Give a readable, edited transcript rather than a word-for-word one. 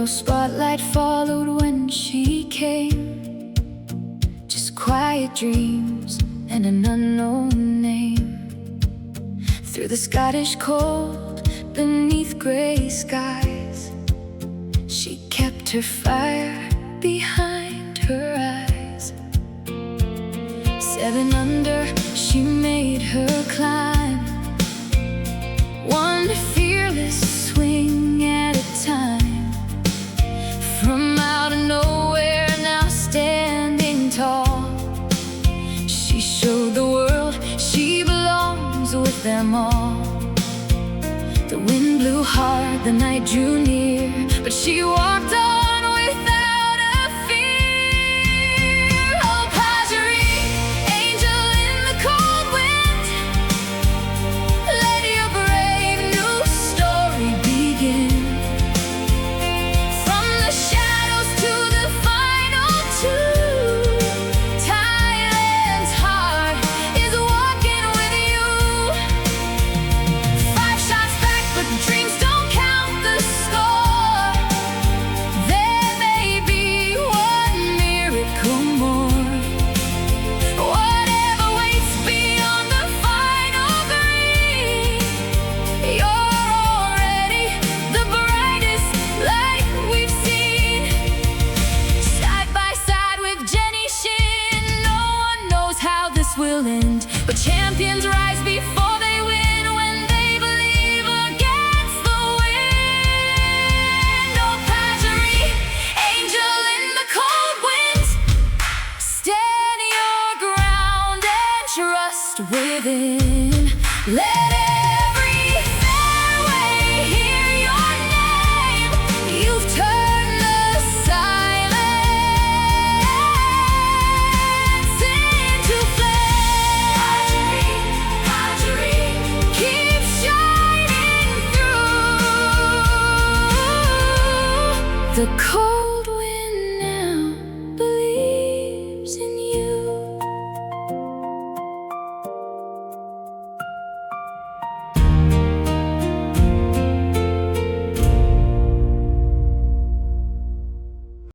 No spotlight followed when she came, just quiet dreams and an unknown name. Through the Scottish cold, beneath grey skies, she kept her fire behind her eyes. 7 under, she made her climb, one fearless swing at a time. From out of nowhere, now standing tall, she showed the world she belongs with them all. The wind blew hard, the night drew near, but she walked on without a fear. Oh, Pajaree, angel in the cold wind, let your brave new story begin. From the shadows to the final two, Thailand's heart is walking with you. 5 shots back, but dreams don't count the score. There may be one miracle more. Whatever waits beyond the final green, you're already the brightest light we've seen. Side by side with Jenny Shin, no one knows how this will end, but champions rise before they win when they believe against the wind. Oh, Pajaree, angel in the cold winds, stand your ground and trust within. Let